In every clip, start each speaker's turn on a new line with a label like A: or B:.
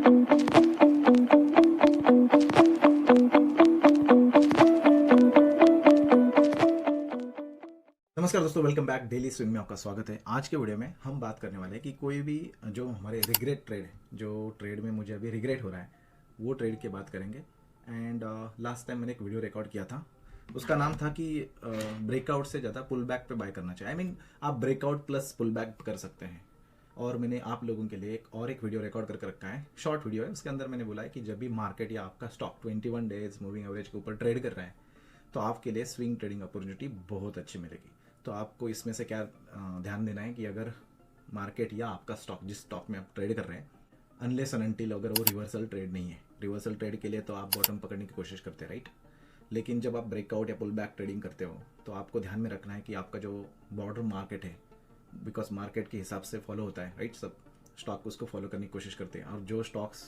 A: नमस्कार दोस्तों, welcome back. Daily swing में आपका स्वागत है। आज के वीडियो में हम बात करने वाले हैं कि कोई भी जो हमारे रिग्रेट ट्रेड है, जो ट्रेड में मुझे अभी रिग्रेट हो रहा है, वो ट्रेड की बात करेंगे। एंड लास्ट टाइम मैंने एक वीडियो रिकॉर्ड किया था, उसका नाम था कि ब्रेकआउट से ज़्यादा पुल बैक पे बाय करना चाहिए। आई मीन आप ब्रेकआउट प्लस पुल बैक कर सकते हैं। और मैंने आप लोगों के लिए एक वीडियो रिकॉर्ड करके रखा है, शॉर्ट वीडियो है। उसके अंदर मैंने बोला है कि जब भी मार्केट या आपका स्टॉक 21 डेज मूविंग एवरेज के ऊपर ट्रेड कर रहा है, तो आपके लिए स्विंग ट्रेडिंग अपॉर्चुनिटी बहुत अच्छी मिलेगी। तो आपको इसमें से क्या ध्यान देना है कि अगर मार्केट या आपका स्टॉक, जिस स्टॉक में आप ट्रेड कर रहे हैं, अनलेस एंड अनटिल अगर वो रिवर्सल ट्रेड नहीं है, रिवर्सल ट्रेड के लिए तो आप बॉटम पकड़ने की कोशिश करते हैं, राइट। लेकिन जब आप ब्रेकआउट या पुल बैक ट्रेडिंग करते हो, तो आपको ध्यान में रखना है कि आपका जो बॉर्डर मार्केट है, बिकॉज मार्केट के हिसाब से फॉलो होता है, राइट। सब स्टॉक उसको फॉलो करने की कोशिश करते हैं। और जो स्टॉक्स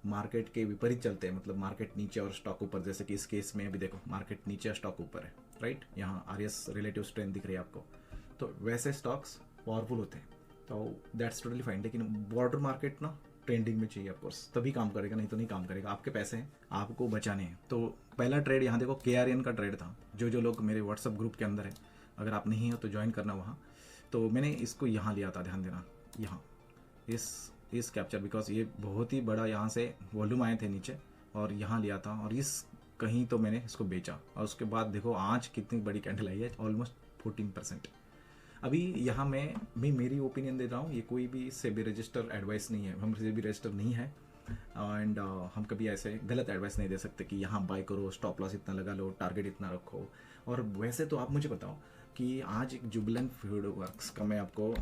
A: मार्केट के विपरीत चलते हैं, मतलब मार्केट नीचे और स्टॉक ऊपर, जैसे कि इस केस में अभी देखो मार्केट नीचे और स्टॉक ऊपर है, राइट। यहाँ आरएस रिलेटिव स्ट्रेंथ दिख रही है आपको, तो वैसे स्टॉक्स पावरफुल होते हैं, तो दैट्स टोटली फाइन। लेकिन बॉर्डर मार्केट ना ट्रेंडिंग में चाहिए, ऑफकोर्स, तभी काम करेगा, नहीं तो नहीं काम करेगा। आपके पैसे हैं, आपको बचाने हैं। तो पहला ट्रेड यहाँ देखो KRN का ट्रेड था। जो लोग मेरे व्हाट्सअप ग्रुप के अंदर है, अगर आप नहीं हो तो ज्वाइन करना वहाँ। तो मैंने इसको यहाँ लिया था, ध्यान देना, यहाँ इस कैप्चर, बिकॉज ये बहुत ही बड़ा यहाँ से वॉल्यूम आए थे नीचे, और यहाँ लिया था, और इस कहीं तो मैंने इसको बेचा। और उसके बाद देखो आज कितनी बड़ी कैंडल आई है, ऑलमोस्ट 14%। अभी यहाँ मैं मेरी ओपिनियन दे रहा हूँ, ये कोई भी सेबी रजिस्टर एडवाइस नहीं है, हम सेबी रजिस्टर नहीं है। एंड हम कभी ऐसे गलत एडवाइस नहीं दे सकते कि यहाँ बाय करो, स्टॉप लॉस इतना लगा लो, टारगेट इतना रखो। और वैसे तो आप मुझे बताओ कि आज एक जुबिलेंट फीड वर्क्स का मैं आपको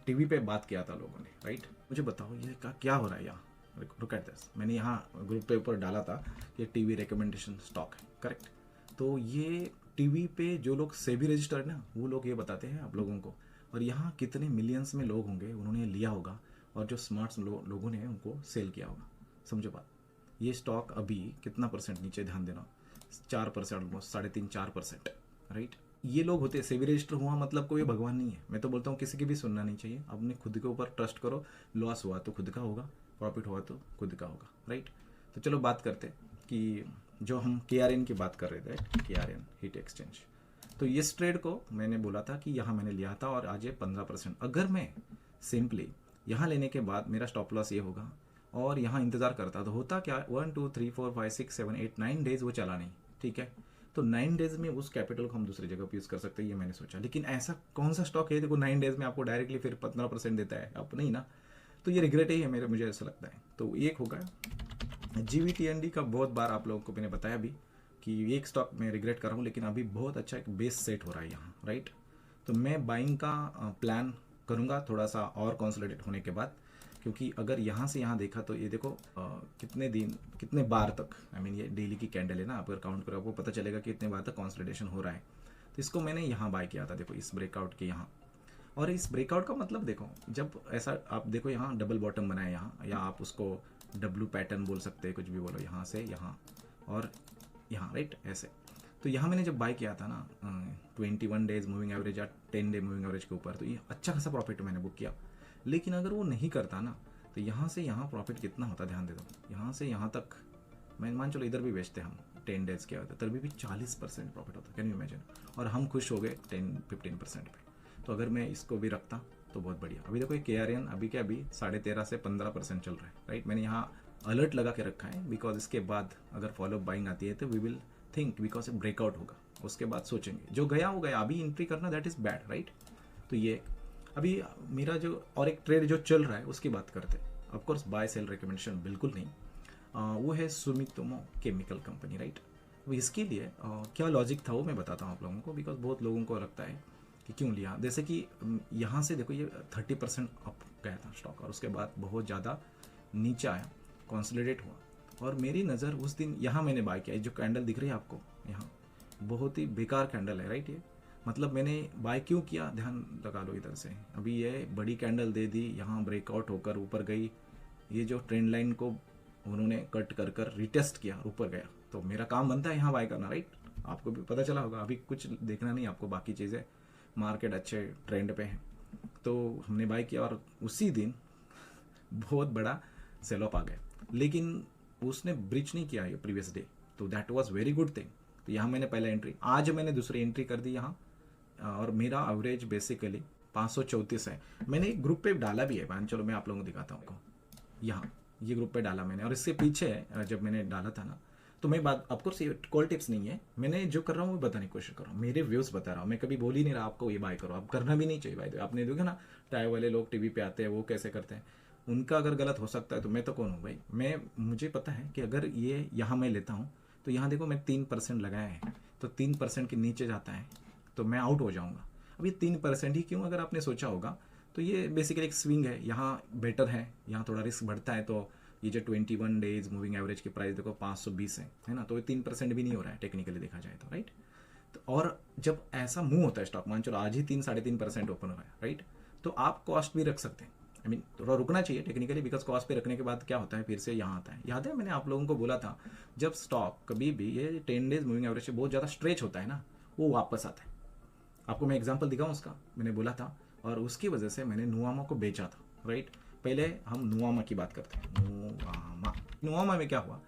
A: टीवी पे बात किया था लोगों ने, राइट। मुझे बताओ ये क्या हो रहा है यहाँ, लुक एट दिस। मैंने यहाँ ग्रुप पे ऊपर डाला था कि टीवी रिकमेंडेशन स्टॉक है, करेक्ट। तो ये टीवी पे जो लोग सेबी रजिस्टर है ना, वो लोग ये बताते हैं आप लोगों को। और यहाँ कितने मिलियंस में लोग होंगे, उन्होंने लिया होगा, और जो स्मार्ट लोगों ने उनको सेल किया होगा। समझो बात। ये स्टॉक अभी कितना परसेंट नीचे, ध्यान देना, 4%, ऑलमोस्ट 3.5-4%, राइट। ये लोग होते हैं। सेबी रजिस्टर हुआ मतलब कोई भगवान नहीं है। मैं तो बोलता हूँ किसी की भी सुनना नहीं चाहिए, अपने खुद के ऊपर ट्रस्ट करो। लॉस हुआ तो खुद का होगा, प्रॉफिट हुआ तो खुद का होगा, राइट। तो चलो बात करते हैं कि जो हम KRN की बात कर रहे थे, KRN हीट एक्सचेंज। तो इस ट्रेड को मैंने बोला था कि यहाँ मैंने लिया था, और आज ये 15%। अगर मैं सिंपली यहाँ लेने के बाद मेरा स्टॉप लॉस ये होगा, और यहाँ इंतजार करता तो होता क्या, 1 2 3 4 5 6 7 8 9 डेज वो चला नहीं, ठीक है। तो 9 डेज में उस कैपिटल को हम दूसरी जगह पे यूज कर सकते हैं, ये मैंने सोचा। लेकिन ऐसा कौन सा स्टॉक है देखो 9 डेज में आपको डायरेक्टली फिर 15% देता है, अब नहीं ना। तो ये रिग्रेट ही है मुझे ऐसा लगता है। तो एक होगा GVTND का, बहुत बार आप लोगों को मैंने बताया भी कि एक स्टॉक मैं रिग्रेट कर रहा हूँ, लेकिन अभी बहुत अच्छा एक बेस सेट हो रहा है यहाँ, राइट। तो मैं बाइंग का प्लान करूँगा थोड़ा सा और कंसोलिडेट होने के बाद, क्योंकि अगर यहाँ से यहाँ देखा तो ये देखो कितने दिन, कितने बार तक, आई मीन ये डेली की कैंडल है ना, आप अगर काउंट करो आपको पता चलेगा कि इतने बार तक कंसोलिडेशन हो रहा है। तो इसको मैंने यहाँ बाय किया था, देखो इस ब्रेकआउट के यहाँ। और इस ब्रेकआउट का मतलब देखो, जब ऐसा आप देखो यहाँ डबल बॉटम बनाए यहाँ, या आप उसको W पैटर्न बोल सकते हैं, कुछ भी बोलो, यहाँ से यहाँ और यहाँ, राइट, ऐसे। तो यहाँ मैंने जब बाय किया था ना 21 डेज मूविंग एवरेज या 10 डे मूविंग एवरेज के ऊपर, तो ये अच्छा खासा प्रॉफिट मैंने बुक किया। लेकिन अगर वो नहीं करता ना, तो यहाँ से यहाँ प्रॉफिट कितना होता, ध्यान दे दो। यहाँ से यहाँ तक मैं मान चलो इधर भी बेचते हम 10 डेज के होता, तभी भी 40% प्रॉफिट होता, कैन यू इमेजिन। और हम खुश हो गए 10-15% पे। तो अगर मैं इसको भी रखता तो बहुत बढ़िया। अभी देखो ये KRN अभी 13.5 से 15% चल रहा है, राइट। मैंने यहाँ अलर्ट लगा के रखा है, बिकॉज इसके बाद अगर फॉलो बाइंग आती है तो we will think, because breakout होगा, उसके बाद सोचेंगे। जो गया वो गया, अभी एंट्री करना दैट इज बैड, राइट। तो ये अभी मेरा जो और एक ट्रेड जो चल रहा है उसकी बात करते हैं। ऑफकोर्स बाय सेल रिकमेंडेशन बिल्कुल नहीं, वो है सुमितोमो केमिकल कंपनी, राइट। अब इसके लिए क्या लॉजिक था वो मैं बताता हूँ आप लोगों को, बिकॉज बहुत लोगों को लगता है कि क्यों लिया। जैसे कि यहाँ से देखो ये 30% अप गया था स्टॉक, और उसके बाद बहुत ज़्यादा नीचे आया, कंसोलिडेट हुआ, और मेरी नज़र उस दिन यहाँ मैंने बाय किया। जो कैंडल दिख रही है आपको यहाँ, बहुत ही बेकार कैंडल है, राइट। ये मतलब मैंने बाय क्यों किया, ध्यान लगा लो इधर से। अभी ये बड़ी कैंडल दे दी, यहाँ ब्रेकआउट होकर ऊपर गई, ये जो ट्रेंड लाइन को उन्होंने कट कर कर रिटेस्ट किया, ऊपर गया, तो मेरा काम बनता है यहाँ बाय करना, राइट। आपको भी पता चला होगा, अभी कुछ देखना नहीं आपको, बाकी चीज़ें मार्केट अच्छे ट्रेंड पे है। तो हमने बाय किया, और उसी दिन बहुत बड़ा सेल ऑफ आ गए, लेकिन उसने ब्रिज नहीं किया ये प्रीवियस डे, तो that was very good thing. तो यहाँ मैंने पहले एंट्री, आज मैंने दूसरी एंट्री कर दी यहाँ, और मेरा एवरेज बेसिकली 534 है। मैंने एक ग्रुप पे डाला भी है, चलो मैं आप लोगों को दिखाता हूँ। यहाँ ये ग्रुप पे डाला मैंने, और इससे पीछे जब मैंने डाला था ना, तो मैं बात ऑफकोर्स ये कॉल टिप्स नहीं है, मैंने जो कर रहा हूँ वो बताने की कोशिश कर रहा हूँ, मेरे व्यूज बता रहा हूँ। मैं कभी बोल ही नहीं रहा आपको ये बाय करो, आप करना भी नहीं चाहिए भाई। आपने देखा ना टाई वाले लोग टीवी पे आते हैं, वो कैसे करते हैं, उनका अगर गलत हो सकता है तो मैं तो कौन हूँ भाई। मुझे पता है कि अगर ये यहाँ मैं लेता हूँ तो यहाँ देखो मैं 3% लगाया है, तो 3% के नीचे जाता है तो मैं आउट हो जाऊँगा। अब ये 3% ही क्यों, अगर आपने सोचा होगा तो ये बेसिकली एक स्विंग है, यहाँ बेटर है, यहाँ थोड़ा रिस्क बढ़ता है। तो ये जो 21 डेज मूविंग एवरेज की प्राइस देखो 520 है ना, तो ये 3% भी नहीं हो रहा है टेक्निकली देखा जाए तो, राइट। तो और जब ऐसा मूव होता है स्टॉक, मान चलो आज ही 3-3.5% ओपन हो रहा है, राइट, तो आप कॉस्ट भी रख सकते हैं। आई मीन थोड़ा रुकना चाहिए टेक्निकली, बिकॉज कॉस्ट पे रखने के बाद क्या होता है, फिर से यहाँ आता है। याद है मैंने आप लोगों को बोला था, जब स्टॉक कभी भी ये 10 डेज मूविंग एवरेज से बहुत ज़्यादा स्ट्रेच होता है ना, वो वापस आता है। आपको मैं एग्जांपल दिखाऊं उसका, मैंने बोला था, और उसकी वजह से मैंने नुआमा को बेचा था, राइट। पहले हम नुआमा की बात करते हैं। नुआमा में क्या हुआ,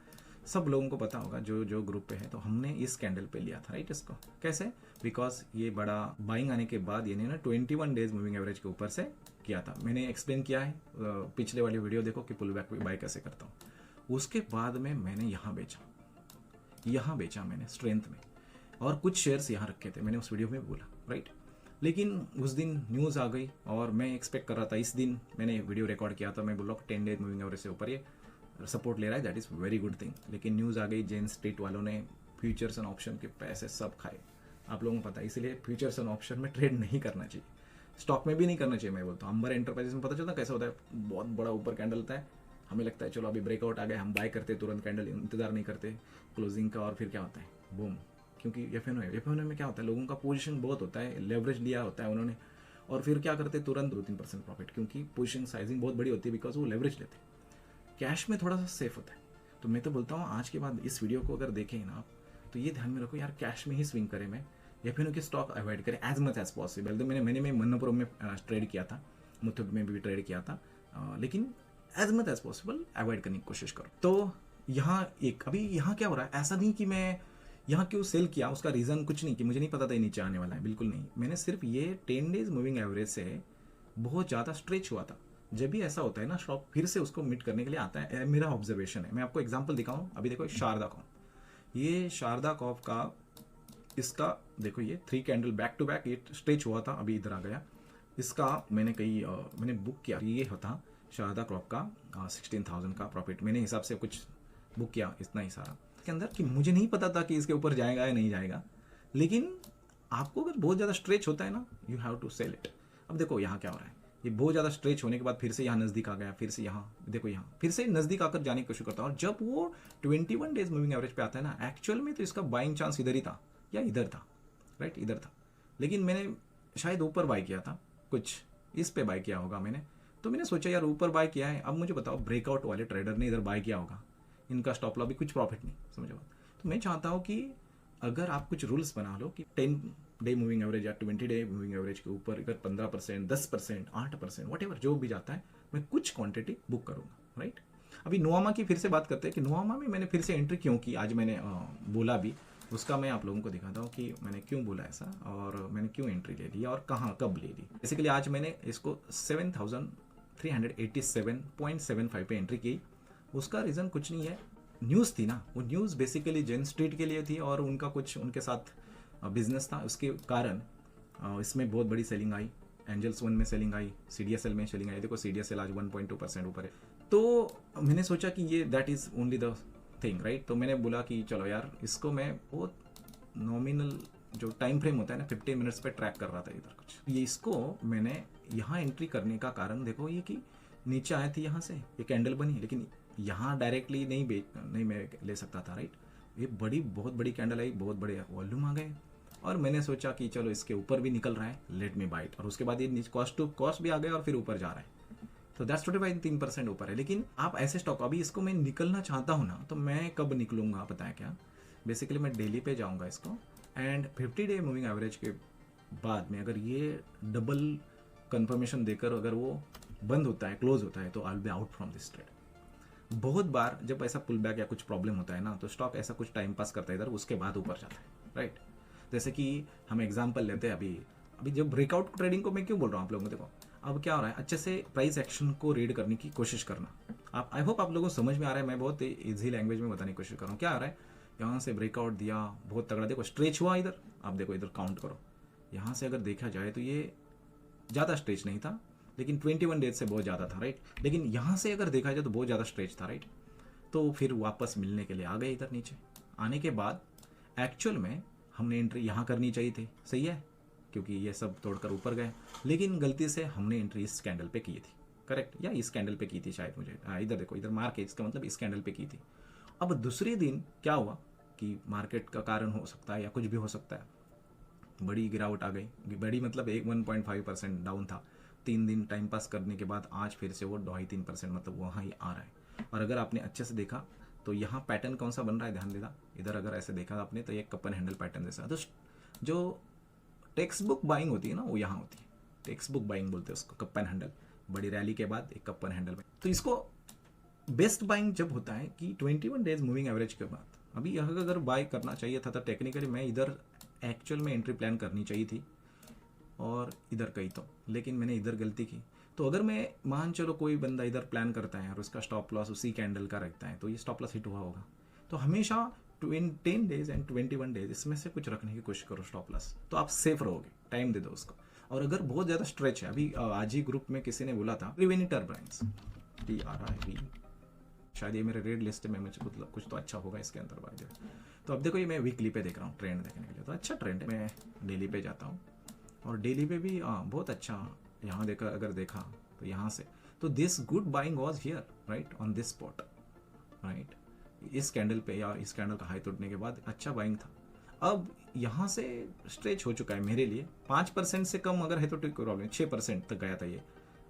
A: सब लोगों को पता होगा जो जो ग्रुप पे है, तो हमने इस कैंडल पे लिया था, राइट। इसको कैसे, बिकॉज ये बड़ा बाइंग आने के बाद ये ना 21 डेज मूविंग एवरेज के ऊपर से किया था। मैंने एक्सप्लेन किया है, पिछले वाली वीडियो देखो कि पुल बैक बाय कैसे करता हूँ। उसके बाद में मैंने यहाँ बेचा मैंने स्ट्रेंथ में, और कुछ शेयर्स यहाँ रखे थे, मैंने उस वीडियो में बोला, राइट। लेकिन उस दिन न्यूज़ आ गई, और मैं एक्सपेक्ट कर रहा था, इस दिन मैंने वीडियो रिकॉर्ड किया था, मैं बोल रहा हूँ 10 डेज मूविंग एवरेज से ऊपर ये सपोर्ट ले रहा है, that is very good thing. लेकिन न्यूज़ आ गई, जेन स्ट्रीट वालों ने फ्यूचर्स एंड ऑप्शन के पैसे सब खाए, आप लोगों को पता है। इसलिए फ्यूचर्स एंड ऑप्शन में ट्रेड नहीं करना चाहिए, स्टॉक में भी नहीं करना चाहिए। मैं बोलता हूँ अंबर एंटरप्राइजेस में पता चलता कैसा होता है, बहुत बड़ा ऊपर कैंडल होता है, हमें लगता है चलो अभी ब्रेकआउट आ गया, हम बाय करते, तुरंत कैंडल इंतजार नहीं करते क्लोजिंग का, और फिर क्या होता है, बूम। क्योंकि एफ में क्या होता है, लोगों का पोजीशन बहुत होता है, लेवरेज लिया होता है उन्होंने, और फिर क्या करते हैं, तुरंत 2-3% प्रॉफिट, क्योंकि पोजीशन साइजिंग बहुत बड़ी होती है, बिकॉज वो लेवरेज लेते हैं। कैश में थोड़ा सा सेफ होता है। तो मैं तो बोलता हूँ आज के बाद इस वीडियो को अगर देखें ना आप, तो ये ध्यान में रखो यार, कैश में ही स्विंग करें, मैं एफ के स्टॉक अवॉइड करें एज मच एज पॉसिबल। तो मैंने मन्नपुरम में ट्रेड किया था, मुथुट में भी ट्रेड किया था, लेकिन as much as possible avoid करने की कोशिश करो। तो यहाँ अभी यहाँ क्या हो रहा है, ऐसा नहीं कि मैं यहाँ क्यों सेल किया, उसका रीज़न कुछ नहीं कि मुझे नहीं पता था ये नीचे आने वाला है, बिल्कुल नहीं। मैंने सिर्फ ये 10 डेज मूविंग एवरेज से बहुत ज़्यादा स्ट्रेच हुआ था। जब भी ऐसा होता है ना, स्टॉक फिर से उसको मीट करने के लिए आता है, मेरा ऑब्जर्वेशन है। मैं आपको एग्जांपल दिखाऊं, अभी देखो शारदा कॉप, ये शारदा कॉप का इसका देखो, ये 3 कैंडल बैक टू बैक ये स्ट्रेच हुआ था, अभी इधर आ गया। इसका मैंने बुक किया, ये होता शारदा क्रॉप का 16,000 का प्रॉफिट, मैंने हिसाब से कुछ बुक किया, इतना ही सारा के अंदर, कि मुझे नहीं पता था कि इसके ऊपर जाएगा या नहीं जाएगा। लेकिन आपको अगर बहुत ज़्यादा स्ट्रेच होता है ना, you have to sell it. अब देखो यहाँ क्या हो रहा है, ये बहुत ज़्यादा स्ट्रेच होने के बाद फिर से यहाँ नज़दीक आ गया, फिर से यहाँ देखो, यहाँ फिर से नज़दीक आकर जाने की कोशिश करता है। और जब वो 21 डेज मूविंग एवरेज पे आता है ना, एक्चुअल में तो इसका बाइंग चांस इधर ही था या इधर था, राइट, इधर था। लेकिन मैंने शायद ऊपर बाय किया था, कुछ इस पे बाय किया होगा मैंने। तो मैंने सोचा यार ऊपर बाय किया है, अब मुझे बताओ ब्रेकआउट वाले ट्रेडर ने इधर बाय किया होगा, इनका स्टॉप लॉस भी कुछ प्रॉफिट नहीं, समझो बात। तो मैं चाहता हूँ कि अगर आप कुछ रूल्स बना लो कि 10 डे मूविंग एवरेज या 20 डे मूविंग एवरेज के ऊपर अगर 15%, 10%, 8%, वट जो भी जाता है, मैं कुछ क्वांटिटी बुक करूँगा, राइट। अभी नुआमा की फिर से बात करते हैं कि नुआमा में मैंने फिर से एंट्री क्यों की, आज मैंने बोला भी, उसका मैं आप लोगों को दिखाता हूँ कि मैंने क्यों बोला ऐसा, और मैंने क्यों एंट्री ले ली और कहाँ कब ले ली। बेसिकली आज मैंने इसको 7,387.75 पे एंट्री की। उसका रीज़न कुछ नहीं है, न्यूज़ थी ना, वो न्यूज़ बेसिकली जेन स्ट्रीट के लिए थी, और उनका कुछ उनके साथ बिजनेस था, उसके कारण इसमें बहुत बड़ी सेलिंग आई। एंजल्स 1 में सेलिंग आई, CDSL में सेलिंग आई, देखो CDSL आज 1.2% ऊपर है। तो मैंने सोचा कि ये that is only the thing, right. तो मैंने बोला कि चलो यार, इसको मैं बहुत नॉमिनल जो टाइम फ्रेम होता है ना, 15 मिनट्स पे ट्रैक कर रहा था इधर कुछ, ये इसको मैंने यहाँ एंट्री करने का कारण देखो, ये कि नीचे आए थे यहाँ से, ये कैंडल बनी, लेकिन यहाँ डायरेक्टली नहीं मैं ले सकता था, राइट। ये बहुत बड़ी कैंडल आई, बहुत बड़े वॉल्यूम आ गए, और मैंने सोचा कि चलो इसके ऊपर भी निकल रहा है, लेट मी बाइट। और उसके बाद ये कॉस्ट टू कॉस्ट भी आ गया, और फिर ऊपर जा रहा है, तो दैट्स 3% ऊपर है। लेकिन आप ऐसे स्टॉक, अभी इसको मैं निकलना चाहता हूँ ना, तो मैं कब निकलूंगा पता है क्या, बेसिकली मैं डेली पे जाऊँगा इसको, एंड 50 डे मूविंग एवरेज के बाद में अगर ये डबल कंफर्मेशन देकर अगर वो बंद होता है, क्लोज होता है, तो I will be out from this trade. बहुत बार जब ऐसा पुल बैक या कुछ प्रॉब्लम होता है ना, तो स्टॉक ऐसा कुछ टाइम पास करता है इधर, उसके बाद ऊपर जाता है, राइट। जैसे कि हम एग्जांपल लेते हैं, अभी अभी जब ब्रेकआउट ट्रेडिंग को मैं क्यों बोल रहा हूँ आप लोगों को, देखो अब क्या हो रहा है, अच्छे से प्राइस एक्शन को रीड करने की कोशिश करना। आप, आई होप आप लोगों को समझ में आ रहा है, मैं बहुत ईजी लैंग्वेज में बताने की कोशिश कर रहा हूँ। क्या आ रहा है, यहाँ से ब्रेकआउट दिया बहुत तगड़ा, देखो स्ट्रेच हुआ इधर, आप देखो इधर काउंट करो, यहाँ से अगर देखा जाए तो ये ज़्यादा स्ट्रेच नहीं था, लेकिन 21 डेज से बहुत ज़्यादा था, राइट। लेकिन यहाँ से अगर देखा जाए तो बहुत ज़्यादा स्ट्रेच था, राइट। तो फिर वापस मिलने के लिए आ गए इधर नीचे। आने के बाद एक्चुअल में हमने एंट्री यहाँ करनी चाहिए थी, सही है, क्योंकि ये सब तोड़कर ऊपर गए, लेकिन गलती से हमने एंट्री इस कैंडल पे की थी, करेक्ट, या इस कैंडल पे की थी शायद, मुझे इधर देखो, इधर मार्क है, इसका मतलब इस कैंडल पे की थी। अब दूसरे दिन क्या हुआ कि मार्केट का कारण हो सकता है या कुछ भी हो सकता है, बड़ी गिरावट आ गई, बड़ी मतलब 1.5% डाउन था। 3 दिन टाइम पास करने के बाद आज फिर से वो 2.5-3% मतलब वहाँ ही आ रहा है। और अगर आपने अच्छे से देखा तो यहाँ पैटर्न कौन सा बन रहा है, ध्यान देना, इधर अगर ऐसे देखा आपने तो ये कप एंड हैंडल पैटर्न जैसा, तो जो टेक्स्ट बुक बाइंग होती है ना, वो यहाँ होती है, टेक्स्ट बुक बाइंग बोलते हैं उसको, कप एंड हैंडल, बड़ी रैली के बाद एक कप एंड हैंडल में। तो इसको बेस्ट बाइंग जब होता है कि 21 डेज मूविंग एवरेज के बाद। अभी यह अगर बाय करना चाहिए था तो टेक्निकली मैं इधर एक्चुअल में एंट्री प्लान करनी चाहिए थी और इधर कहीं तो, लेकिन मैंने इधर गलती की। तो अगर मैं मान चलो कोई बंदा इधर प्लान करता है और उसका स्टॉप लॉस उसी कैंडल का रखता है, तो ये स्टॉप लॉस हिट हुआ होगा। तो हमेशा 10 डेज एंड 21 डेज इसमें से कुछ रखने की कोशिश करो स्टॉप लॉस, तो आप सेफ रहोगे, टाइम दे दो उसको। और अगर बहुत ज़्यादा स्ट्रेच है, अभी आज ही ग्रुप में किसी ने बोला था त्रिवेणी टर्बाइंस, TRIV, शायद ये मेरे रेड लिस्ट में मुझे मतलब कुछ तो अच्छा होगा इसके अंदर बाय। तो अब देखो ये मैं वीकली पे देख रहा हूँ ट्रेंड देखने के लिए, तो अच्छा ट्रेंड है। मैं डेली पे जाता हूँ और डेली पे भी बहुत अच्छा, यहाँ देखा अगर देखा तो यहाँ से, तो this good buying was here, right, on this spot, right, इस कैंडल पे या इस कैंडल का हाई तोड़ने के बाद अच्छा बाइंग था। अब यहाँ से स्ट्रेच हो चुका है मेरे लिए, 5% से कम अगर है तो कोई प्रॉब्लम, 6% तक गया था ये,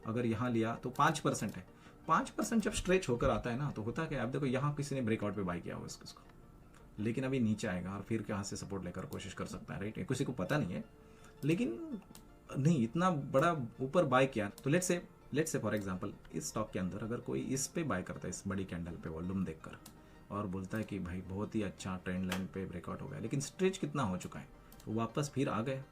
A: अगर यहाँ लिया तो 5% है। 5% जब स्ट्रेच होकर आता है ना, तो होता है कि आप देखो यहाँ किसी ने ब्रेकआउट पे बाई किया हुआ इसको, लेकिन अभी नीचे आएगा और फिर यहाँ से सपोर्ट लेकर कोशिश कर सकता है, राइट, किसी को पता नहीं है, लेकिन नहीं इतना बड़ा ऊपर बाय किया। तो लेट्स से फॉर एग्जांपल इस स्टॉक के अंदर अगर कोई इस पे बाय करता है, इस बड़ी कैंडल पे वॉल्यूम देखकर, और बोलता है कि भाई बहुत ही अच्छा ट्रेंड लाइन पे ब्रेकआउट हो गया, लेकिन स्ट्रेच कितना हो चुका है, तो वापस फिर आ गए,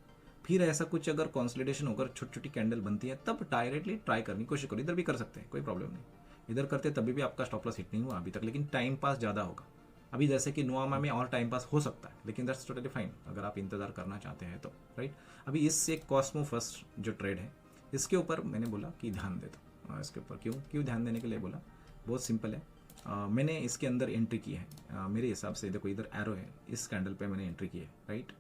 A: फिर ऐसा कुछ अगर कंसोलिडेशन होकर छोटी छोटी कैंडल बनती है, तब डायरेक्टली ट्राई करने की कोशिश करो। इधर भी कर सकते हैं, कोई प्रॉब्लम नहीं, इधर करते तभी भी आपका स्टॉप लॉस हिट नहीं हुआ अभी तक, लेकिन टाइम पास ज़्यादा होगा। अभी जैसे कि नोवामा में और टाइम पास हो सकता है, लेकिन दैट्स टोटली फाइन अगर आप इंतजार करना चाहते हैं तो, राइट। अभी इस एक कॉस्मो फर्स्ट जो ट्रेड है, इसके ऊपर मैंने बोला कि ध्यान दे दो। इसके ऊपर क्यों ध्यान देने के लिए बोला, बहुत सिंपल है। मैंने इसके अंदर एंट्री की है, मेरे हिसाब से देखो इधर एरो है, इस कैंडल पे मैंने एंट्री की है, राइट,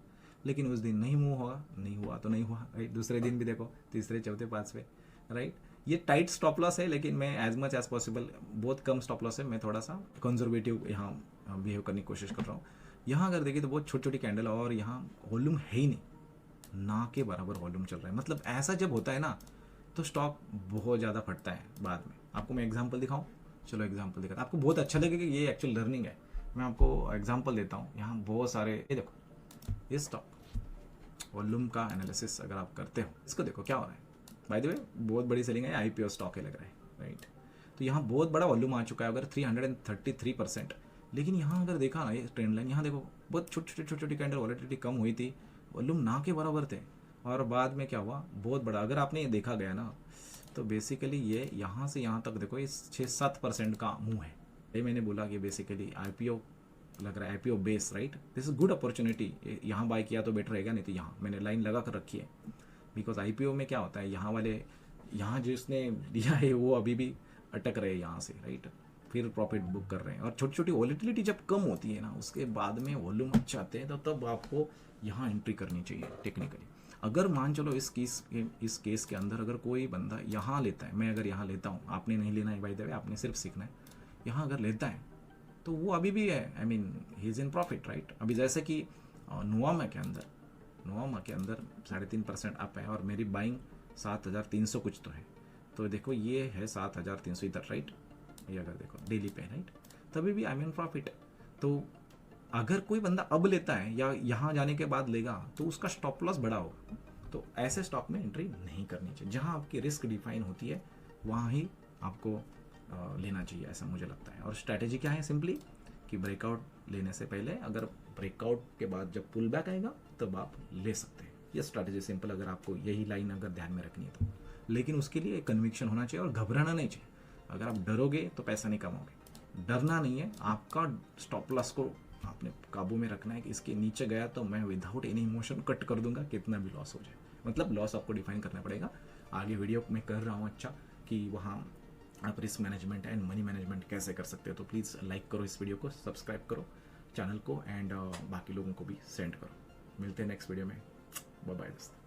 A: लेकिन उस दिन नहीं मूव होगा, नहीं हुआ तो नहीं हुआ, राइट। दूसरे दिन भी देखो, तीसरे चौथे पांचवे, राइट। ये टाइट स्टॉप लॉस है, लेकिन मैं एज मच एज पॉसिबल, बहुत कम स्टॉप लॉस है, मैं थोड़ा सा कंजर्वेटिव यहाँ बिहेव करने की कोशिश कर रहा हूँ। यहाँ अगर देखिए तो बहुत छोटी छोटी कैंडल और यहाँ वॉल्यूम है ही नहीं, ना के बराबर वॉल्यूम चल रहा है। मतलब ऐसा जब होता है ना, तो स्टॉक बहुत ज़्यादा फटता है बाद में। आपको मैं एग्जाम्पल दिखाऊँ, चलो एग्जाम्पल दिखाता, आपको बहुत अच्छा लगेगा कि ये एक्चुअल लर्निंग है। मैं आपको एग्जाम्पल देता हूँ, यहाँ बहुत सारे, ये देखो ये स्टॉक वॉल्यूम का एनालिसिस अगर आप करते हो, इसको देखो क्या हो रहा है। बाय द वे बहुत बड़ी सेलिंग है, IPO स्टॉक है लग रहा है, राइट। तो यहाँ बहुत बड़ा वॉल्यूम आ चुका है, अगर 333%, लेकिन यहाँ अगर देखा ना ये ट्रेंड लाइन, यहाँ देखो बहुत छोटी छोटी कैंडल, वॉलेटिलिटी कम हुई थी, वॉल्यूम ना के बराबर थे, और बाद में क्या हुआ, बहुत बड़ा, अगर आपने ये देखा गया ना, तो बेसिकली ये यहाँ से यहाँ तक देखो, ये 6-7% का मुँह है। ये मैंने बोला कि बेसिकली IPO लग रहा है, IPO base, right, this is good opportunity. यहाँ बाय किया तो बेटर रहेगा, नहीं तो यहाँ मैंने लाइन लगा कर रखी है, बिकॉज IPO में क्या होता है, यहाँ वाले, यहाँ जिसने दिया है वो अभी भी अटक रहे हैं यहाँ से, राइट, फिर प्रॉफिट बुक कर रहे हैं। और छोटी छोटी वॉलेटिलिटी जब कम होती है ना, उसके बाद में वॉल्यूम अच्छे आते हैं, तो तब आपको यहाँ एंट्री करनी चाहिए टेक्निकली। अगर मान चलो इस केस के अंदर अगर कोई बंदा यहाँ लेता है, मैं अगर यहाँ लेता हूँ, आपने नहीं लेना है बाय द वे, आपने सिर्फ सीखना है, यहाँ अगर लेता है तो वो अभी भी है, I mean he is in profit, right. अभी जैसे कि नोवामा के अंदर 3.5% अप है, और मेरी बाइंग 7,300 कुछ तो है, तो देखो ये है 7,300 इधर, राइट, ये अगर देखो डेली पे, राइट, तभी भी आई मीन प्रॉफिट। तो अगर कोई बंदा अब लेता है या यहाँ जाने के बाद लेगा, तो उसका स्टॉप लॉस बड़ा होगा। तो ऐसे स्टॉक में एंट्री नहीं करनी चाहिए। जहाँ आपकी रिस्क डिफाइन होती है, वहाँ ही आपको लेना चाहिए, ऐसा मुझे लगता है। और स्ट्रैटेजी क्या है, सिंपली कि ब्रेकआउट लेने से पहले, अगर ब्रेकआउट के बाद जब पुल बैक आएगा तब आप ले सकते हैं। ये स्ट्रैटेजी सिंपल, अगर आपको यही लाइन अगर ध्यान में रखनी है तो। लेकिन उसके लिए कन्विक्शन होना चाहिए और घबराना नहीं चाहिए। अगर आप डरोगे तो पैसा नहीं कमाओगे। डरना नहीं है, आपका स्टॉप लॉस को आपने काबू में रखना है कि इसके नीचे गया तो मैं विदाउट एनी इमोशन कट कर दूंगा, कितना भी लॉस हो जाए। मतलब लॉस आपको डिफाइन करना पड़ेगा। आगे वीडियो में कर रहा हूँ अच्छा, कि वहाँ आप risk management and money management कैसे कर सकते हो। तो प्लीज़ लाइक करो इस वीडियो को, सब्सक्राइब करो चैनल को, एंड बाकी लोगों को भी सेंड करो। मिलते हैं नेक्स्ट वीडियो में। बाय बाय दोस्तों।